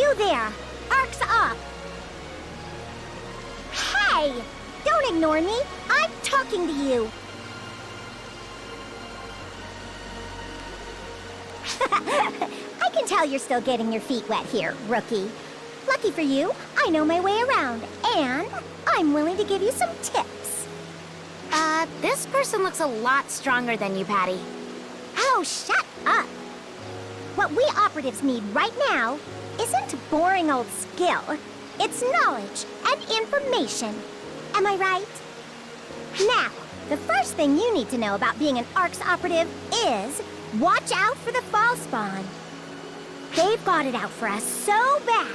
You there! Arc's up! Hey! Don't ignore me! I'm talking to you! I can tell you're still getting your feet wet here, rookie. Lucky for you, I know my way around, and I'm willing to give you some tips. This person looks a lot stronger than you, Patty. Oh, shut up! What we operatives need right now isn't boring old skill. It's knowledge and information. Am I right? Now, the first thing you need to know about being an ARCS operative is watch out for the fall spawn. They've got it out for us so bad.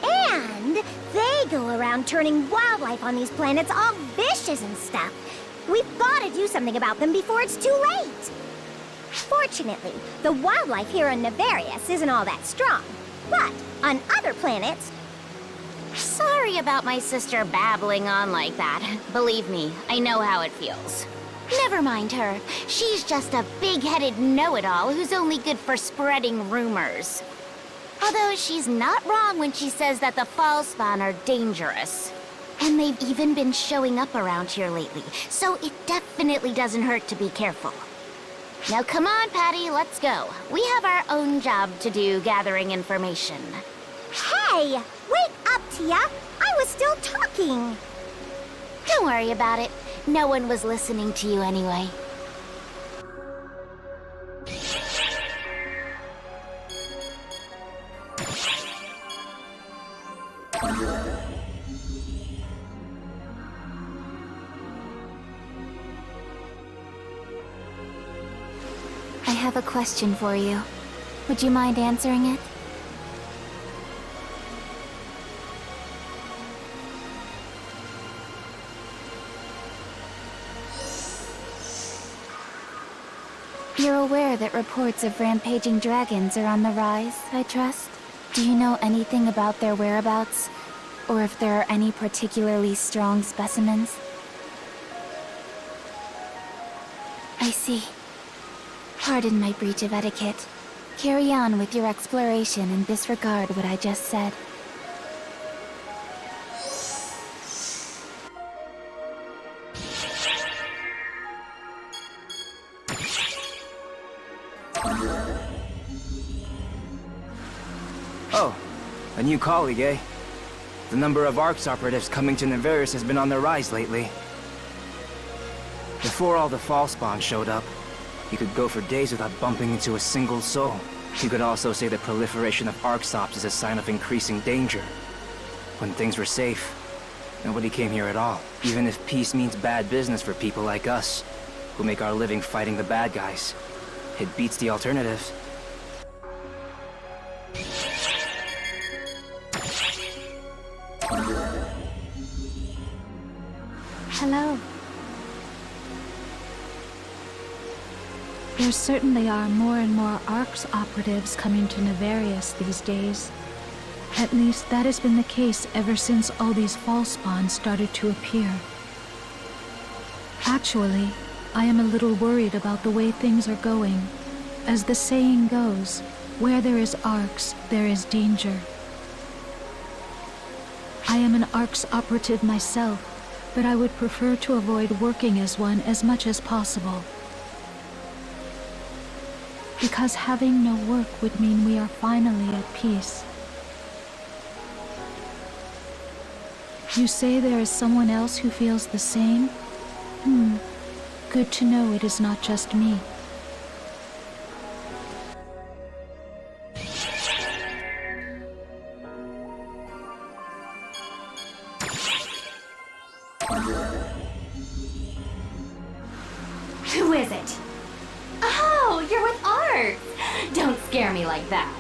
And they go around turning wildlife on these planets all vicious and stuff. We've got to do something about them before it's too late. Fortunately, the wildlife here on Nefarious isn't all that strong. But on other planets... Sorry about my sister babbling on like that. Believe me, I know how it feels. Never mind her. She's just a big-headed know-it-all who's only good for spreading rumors. Although she's not wrong when she says that the fall spawn are dangerous. And they've even been showing up around here lately, so it definitely doesn't hurt to be careful. Now come on, Patty, let's go. We have our own job to do gathering information. Hey! Wake up, Tia! I was still talking! Don't worry about it. No one was listening to you anyway. I have a question for you. Would you mind answering it? You're aware that reports of rampaging dragons are on the rise, I trust? Do you know anything about their whereabouts? Or if there are any particularly strong specimens? I see. Pardon my breach of etiquette. Carry on with your exploration and disregard what I just said. Oh, a new colleague, eh? The number of ARCS operatives coming to Nefarious has been on the rise lately. Before all the fall spawn showed up, you could go for days without bumping into a single soul. You could also say the proliferation of ARCS ops is a sign of increasing danger. When things were safe, nobody came here at all. Even if peace means bad business for people like us, who make our living fighting the bad guys. It beats the alternatives. Hello. There certainly are more and more ARCS operatives coming to Nefarious these days. At least that has been the case ever since all these fall spawns started to appear. Actually, I am a little worried about the way things are going. As the saying goes, where there is ARCS, there is danger. I am an ARCS operative myself, but I would prefer to avoid working as one as much as possible. Because having no work would mean we are finally at peace. You say there is someone else who feels the same? Good to know it is not just me. Who is it? Oh, you're with Art! Don't scare me like that.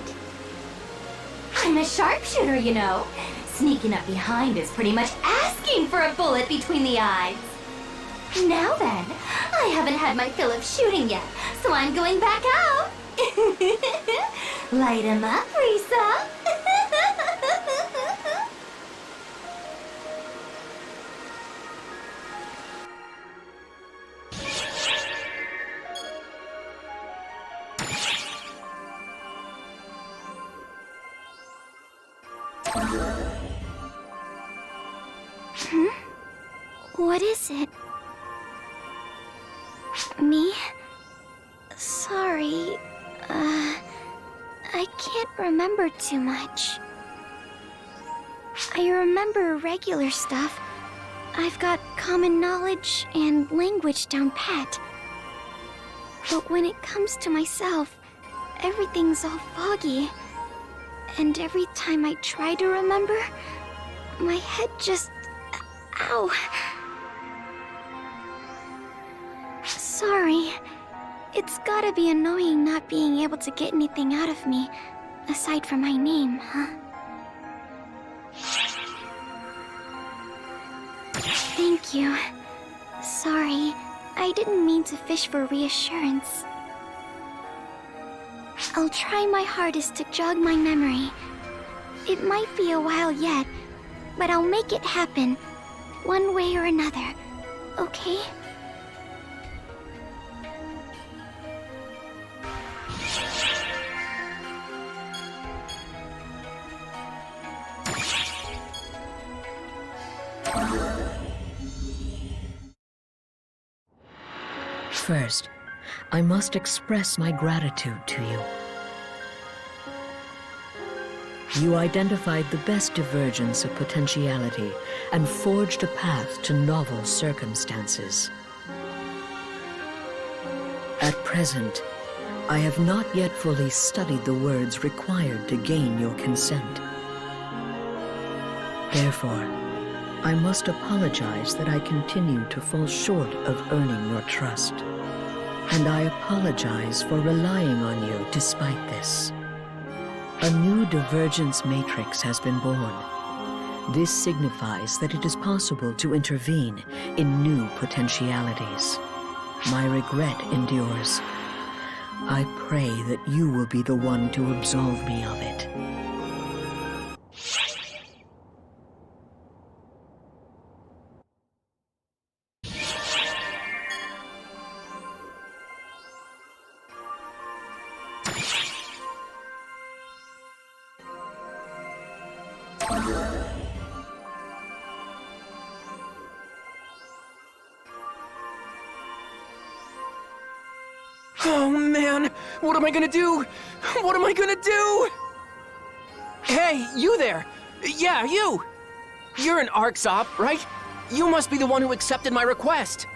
I'm a sharpshooter, you know. Sneaking up behind is pretty much asking for a bullet between the eyes. Now then, I haven't had my fill of shooting yet, so I'm going back out. Light 'em up, Risa. What is it? Me? Sorry. I can't remember too much. I remember regular stuff. I've got common knowledge and language down pat. But when it comes to myself, everything's all foggy. And every time I try to remember, my head just... Ow! Sorry. It's gotta be annoying not being able to get anything out of me, aside from my name, huh? Thank you. Sorry, I didn't mean to fish for reassurance. I'll try my hardest to jog my memory. It might be a while yet, but I'll make it happen, one way or another, okay? First, I must express my gratitude to you. You identified the best divergence of potentiality and forged a path to novel circumstances. At present, I have not yet fully studied the words required to gain your consent. Therefore, I must apologize that I continue to fall short of earning your trust. And I apologize for relying on you despite this. A new divergence matrix has been born. This signifies that it is possible to intervene in new potentialities. My regret endures. I pray that you will be the one to absolve me of it. Oh man, what am I gonna do? What am I gonna do? Hey, you there! Yeah, you! You're an ArcSop, right? You must be the one who accepted my request.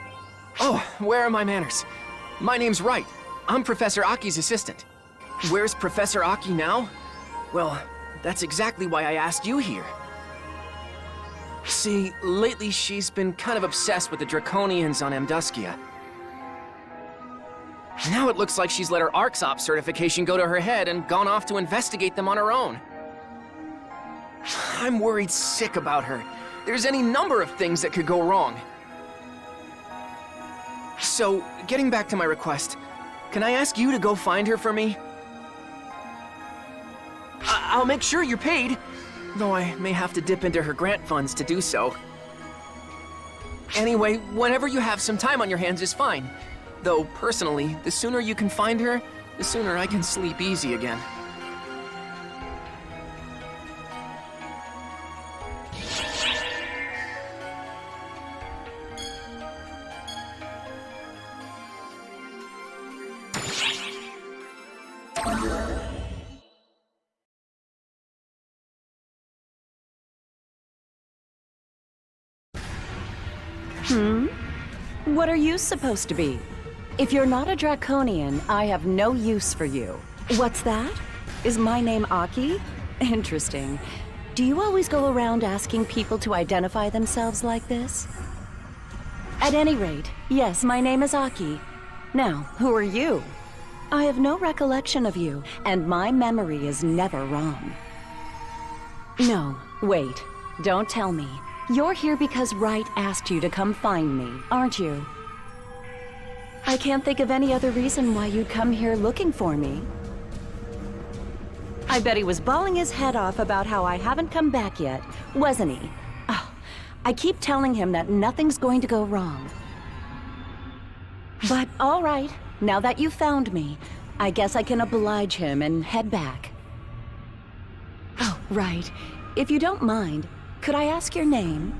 Oh, where are my manners? My name's Wright. I'm Professor Aki's assistant. Where's Professor Aki now? Well, that's exactly why I asked you here. See, lately she's been kind of obsessed with the Draconians on Amduskia. Now it looks like she's let her ArcSop certification go to her head and gone off to investigate them on her own. I'm worried sick about her. There's any number of things that could go wrong. So, getting back to my request, can I ask you to go find her for me? I'll make sure you're paid, though I may have to dip into her grant funds to do so. Anyway, whenever you have some time on your hands is fine. Though, personally, the sooner you can find her, the sooner I can sleep easy again. What are you supposed to be? If you're not a Draconian, I have no use for you. What's that? Is my name Aki? Interesting. Do you always go around asking people to identify themselves like this? At any rate, yes, my name is Aki. Now, who are you? I have no recollection of you, and my memory is never wrong. No, wait. Don't tell me. You're here because Wright asked you to come find me, aren't you? I can't think of any other reason why you'd come here looking for me. I bet he was bawling his head off about how I haven't come back yet, wasn't he? Oh, I keep telling him that nothing's going to go wrong. But all right, now that you found me, I guess I can oblige him and head back. Oh, right. If you don't mind, could I ask your name?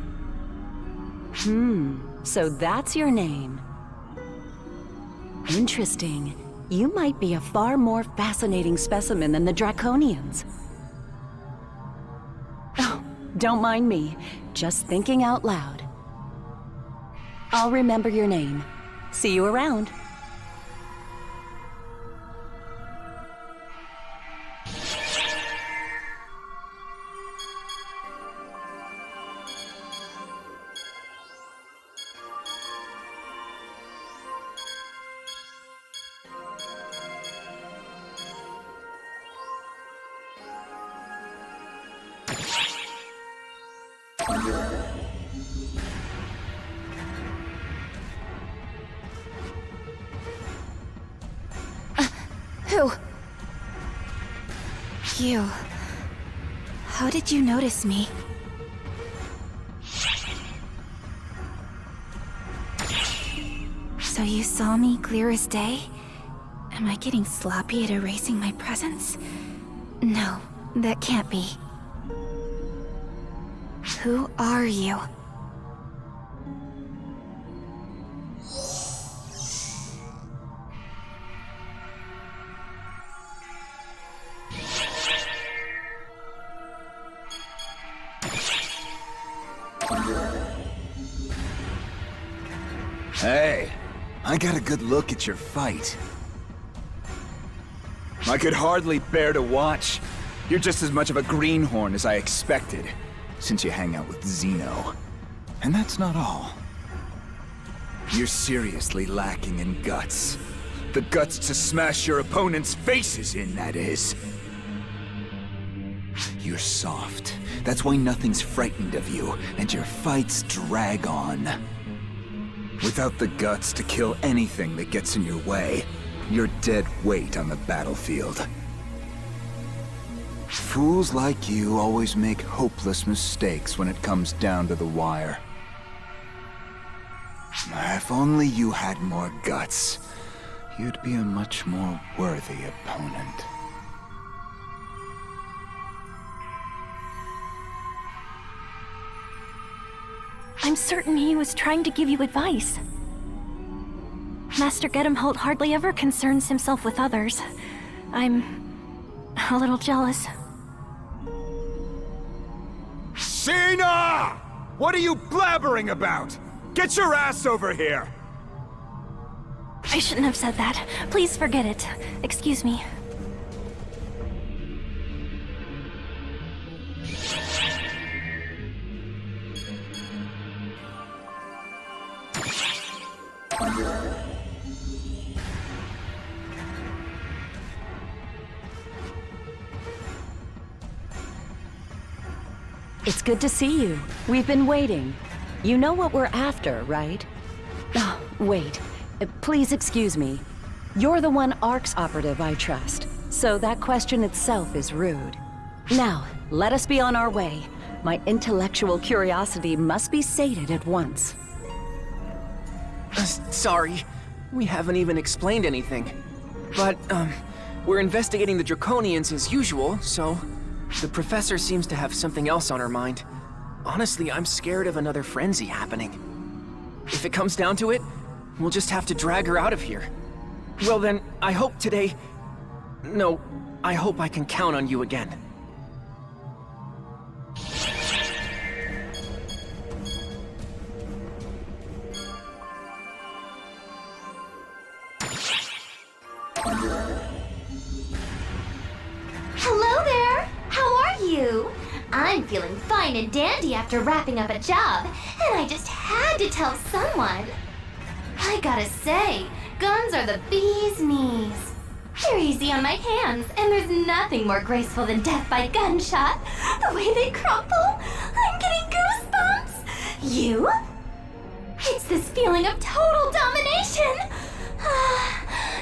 So that's your name. Interesting. You might be a far more fascinating specimen than the Draconians. Oh, don't mind me. Just thinking out loud. I'll remember your name. See you around. Who? You. How did you notice me? So you saw me clear as day? Am I getting sloppy at erasing my presence? No, that can't be. Who are you? Hey, I got a good look at your fight. I could hardly bear to watch. You're just as much of a greenhorn as I expected, since you hang out with Xeno. And that's not all. You're seriously lacking in guts. The guts to smash your opponent's faces in, that is. You're soft. That's why nothing's frightened of you, and your fights drag on. Without the guts to kill anything that gets in your way, you're dead weight on the battlefield. Fools like you always make hopeless mistakes when it comes down to the wire. If only you had more guts, you'd be a much more worthy opponent. I'm certain he was trying to give you advice. Master Gedemholt hardly ever concerns himself with others. I'm a little jealous. Sheena! What are you blabbering about? Get your ass over here! I shouldn't have said that. Please forget it. Excuse me. It's good to see you. We've been waiting. You know what we're after, right? Oh, wait. Please excuse me. You're the one ARC's operative I trust, so that question itself is rude. Now, let us be on our way. My intellectual curiosity must be sated at once. Sorry. We haven't even explained anything. But, we're investigating the Draconians as usual, so... The professor seems to have something else on her mind. Honestly, I'm scared of another frenzy happening. If it comes down to it, we'll just have to drag her out of here. Well then, I hope today... No, I hope I can count on you again. Hello there! How are you? I'm feeling fine and dandy after wrapping up a job, and I just had to tell someone. I gotta say, guns are the bee's knees. They're easy on my hands, and there's nothing more graceful than death by gunshot. The way they crumple, I'm getting goosebumps. You? It's this feeling of total domination.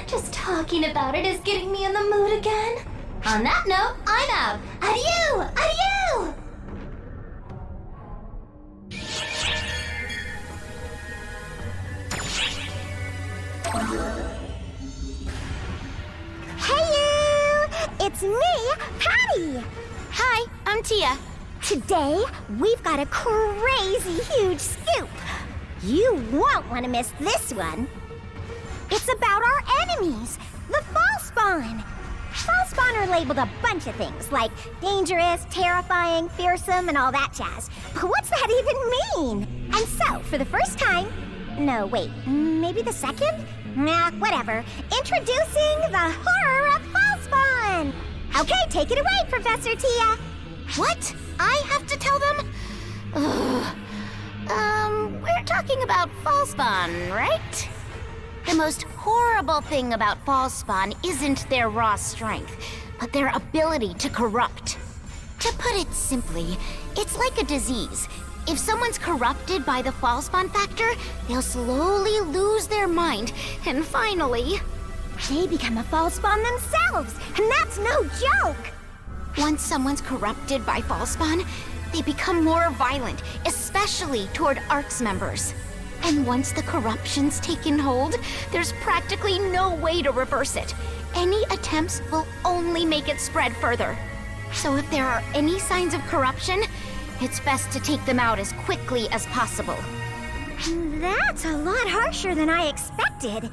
Just talking about it is getting me in the mood again. On that note, I'm out. Adieu! Adieu! Hey you! It's me, Patty! Hi, I'm Tia. Today, we've got a crazy huge scoop. You won't want to miss this one. It's about our enemies, the Falspawn. Falspawn are labeled a bunch of things, like dangerous, terrifying, fearsome, and all that jazz. But what's that even mean? And so, for the first time... No, wait, maybe the second? Nah, whatever. Introducing the horror of Falspawn! Okay, take it away, Professor Tia. What? I have to tell them? Ugh. We're talking about Falspawn, right? The most horrible thing about Falspawn isn't their raw strength, but their ability to corrupt. To put it simply, it's like a disease. If someone's corrupted by the Falspawn factor, they'll slowly lose their mind, and finally... They become a Falspawn themselves, and that's no joke! Once someone's corrupted by Falspawn, they become more violent, especially toward ARC's members. And once the corruption's taken hold, there's practically no way to reverse it. Any attempts will only make it spread further. So if there are any signs of corruption, it's best to take them out as quickly as possible. That's a lot harsher than I expected.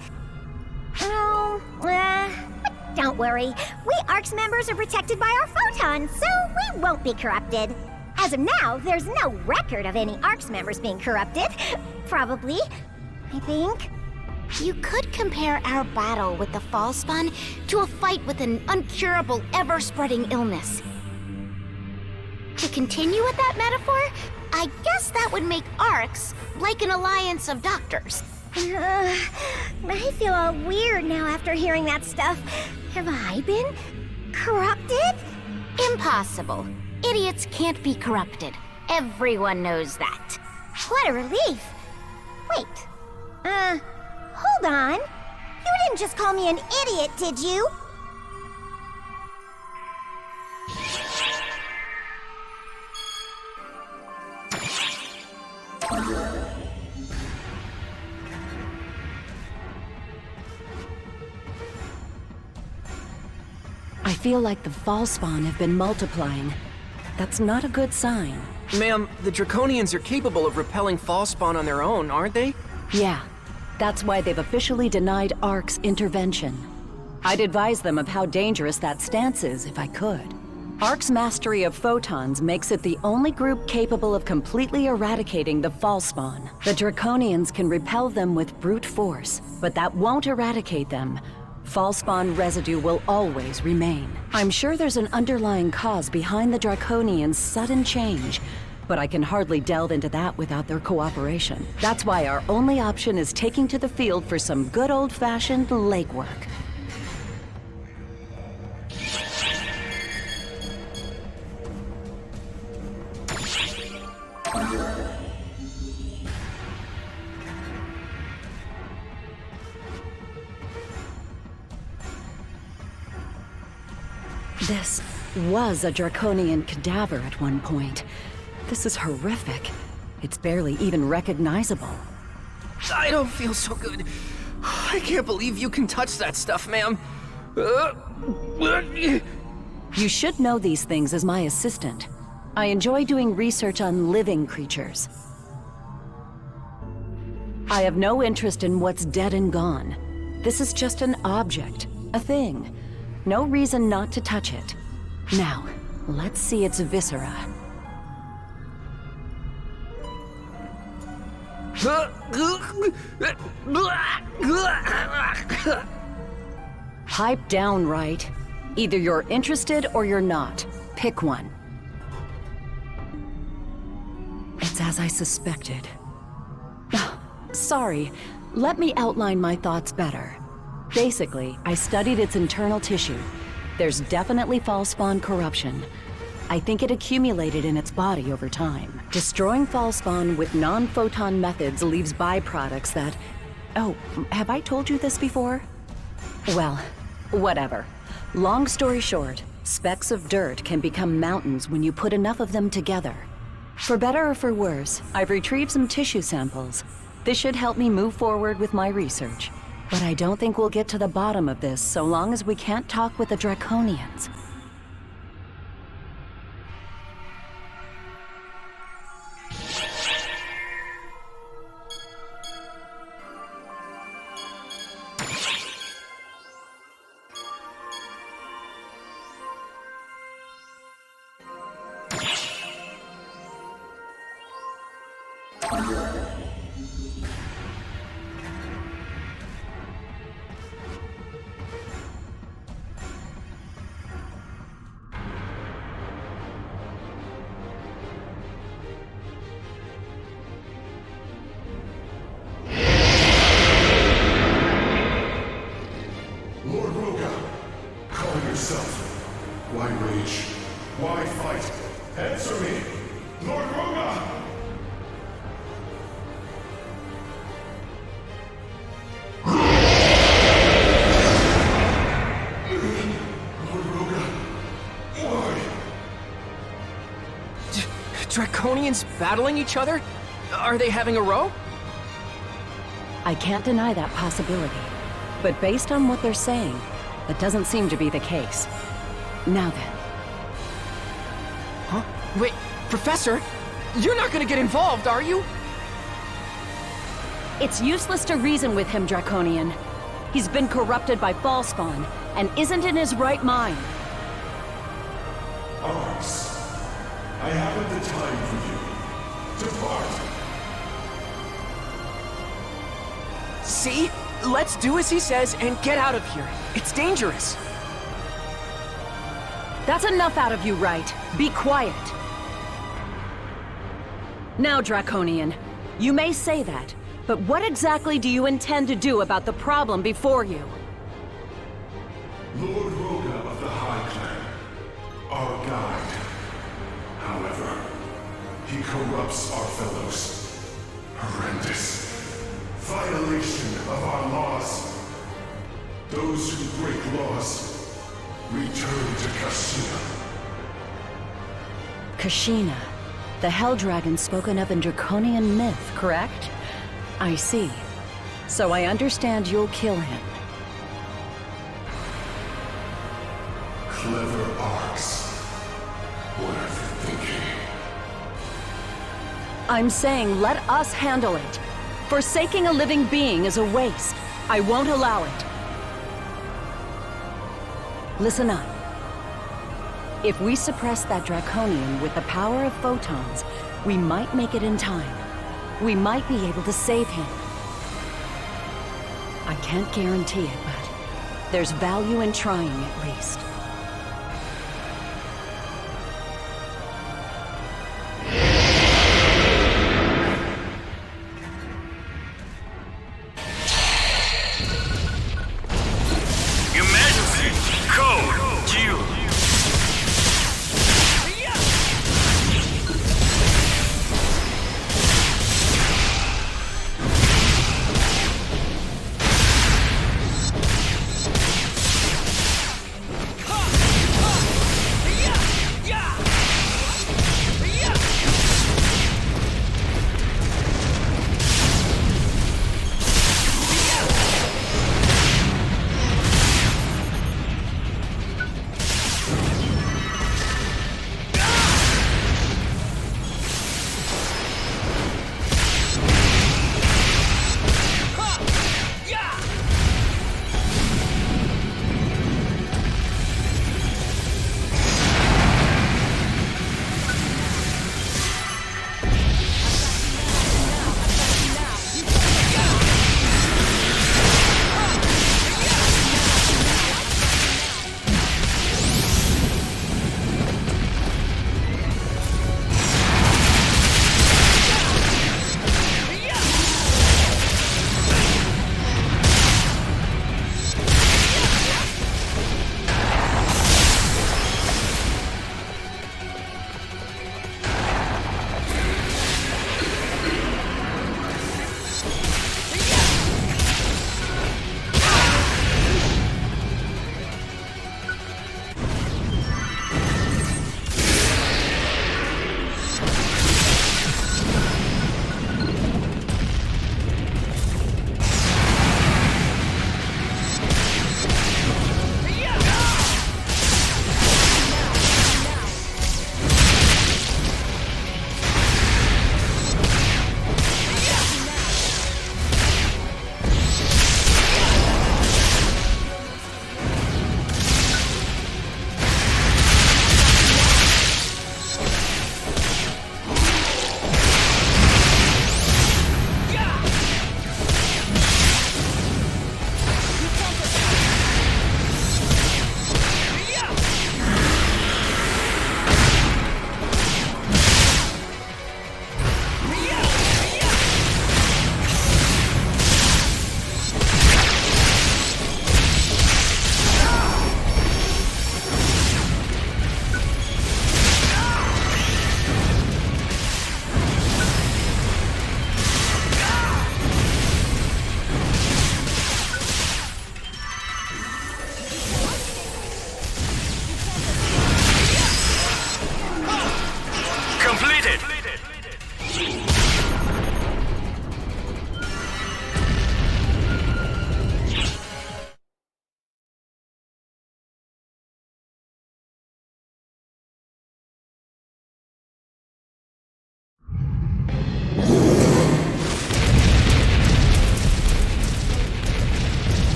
Oh, but don't worry. We ARC's members are protected by our photons, so we won't be corrupted. As of now, there's no record of any ARC's members being corrupted. Probably, I think. You could compare our battle with the Falspawn to a fight with an uncurable, ever-spreading illness. To continue with that metaphor, I guess that would make ARCs like an alliance of doctors. I feel all weird now after hearing that stuff. Have I been corrupted? Impossible. Idiots can't be corrupted. Everyone knows that. What a relief. Wait. Hold on. You didn't just call me an idiot, did you? I feel like the Falspawn have been multiplying. That's not a good sign. Ma'am, the Draconians are capable of repelling Falspawn on their own, aren't they? Yeah, that's why they've officially denied ARC's intervention. I'd advise them of how dangerous that stance is if I could. ARC's mastery of photons makes it the only group capable of completely eradicating the Falspawn. The Draconians can repel them with brute force, but that won't eradicate them. Falspawn residue will always remain. I'm sure there's an underlying cause behind the Draconians' sudden change, but I can hardly delve into that without their cooperation. That's why our only option is taking to the field for some good old-fashioned legwork. This was a Draconian cadaver at one point. This is horrific. It's barely even recognizable. I don't feel so good. I can't believe you can touch that stuff, ma'am. You should know these things as my assistant. I enjoy doing research on living creatures. I have no interest in what's dead and gone. This is just an object, a thing. No reason not to touch it. Now, let's see its viscera. Pipe down, right? Either you're interested or you're not. Pick one. It's as I suspected. Sorry, let me outline my thoughts better. Basically, I studied its internal tissue. There's definitely Falspawn corruption. I think it accumulated in its body over time. Destroying Falspawn with non-photon methods leaves byproducts that... Oh, have I told you this before? Well, whatever. Long story short, specks of dirt can become mountains when you put enough of them together. For better or for worse, I've retrieved some tissue samples. This should help me move forward with my research. But I don't think we'll get to the bottom of this so long as we can't talk with the Draconians. outrage. Why fight? Answer me! Lord Roga! Lord Roga, why? Draconians battling each other? Are they having a row? I can't deny that possibility. But based on what they're saying, that doesn't seem to be the case. Now then. Huh? Wait, Professor? You're not gonna get involved, are you? It's useless to reason with him, Draconian. He's been corrupted by Fallspawn, and isn't in his right mind. Arx, I haven't the time for you. Depart! See? Let's do as he says and get out of here. It's dangerous. That's enough out of you, right? Be quiet. Now, Draconian, you may say that, but what exactly do you intend to do about the problem before you? Lord Roga of the High Clan, our guide. However, he corrupts our fellows. Horrendous. Violation of our laws. Those who break laws return to Kashina. Kashina, the Hell Dragon spoken of in Draconian myth, correct? I see. So I understand you'll kill him. Clever Arx. What are you thinking? I'm saying let us handle it. Forsaking a living being is a waste. I won't allow it. Listen up. If we suppress that Draconian with the power of photons, we might make it in time. We might be able to save him. I can't guarantee it, but there's value in trying at least.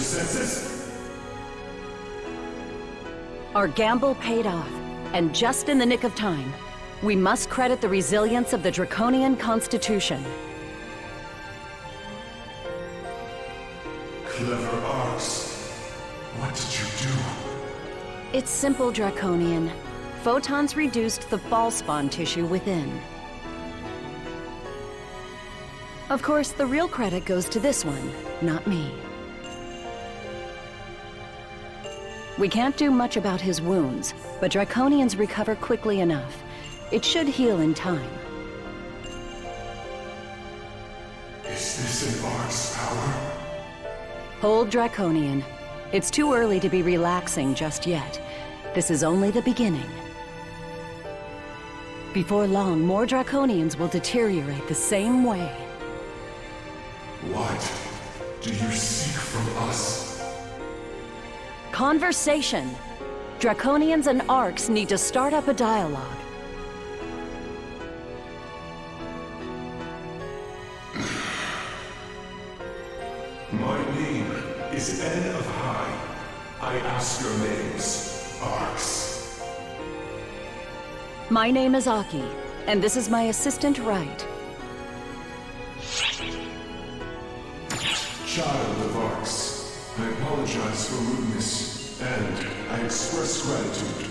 senses? Our gamble paid off, and just in the nick of time. We must credit the resilience of the Draconian Constitution. Clever Arcs. What did you do? It's simple, Draconian. Photons reduced the fall spawn tissue within. Of course, the real credit goes to this one, not me. We can't do much about his wounds, but Draconians recover quickly enough. It should heal in time. Is this an Arc's power? Hold, Draconian. It's too early to be relaxing just yet. This is only the beginning. Before long, more Draconians will deteriorate the same way. What do you seek from us? Conversation. Draconians and Arcs need to start up a dialogue. My name is N of High. I ask your names, Arcs. My name is Aki, and this is my assistant, Wright. Child of Arcs, I apologize for rudeness, and I express gratitude.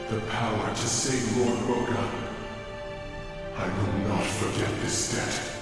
The power to save Lord Roga. I will not forget this debt.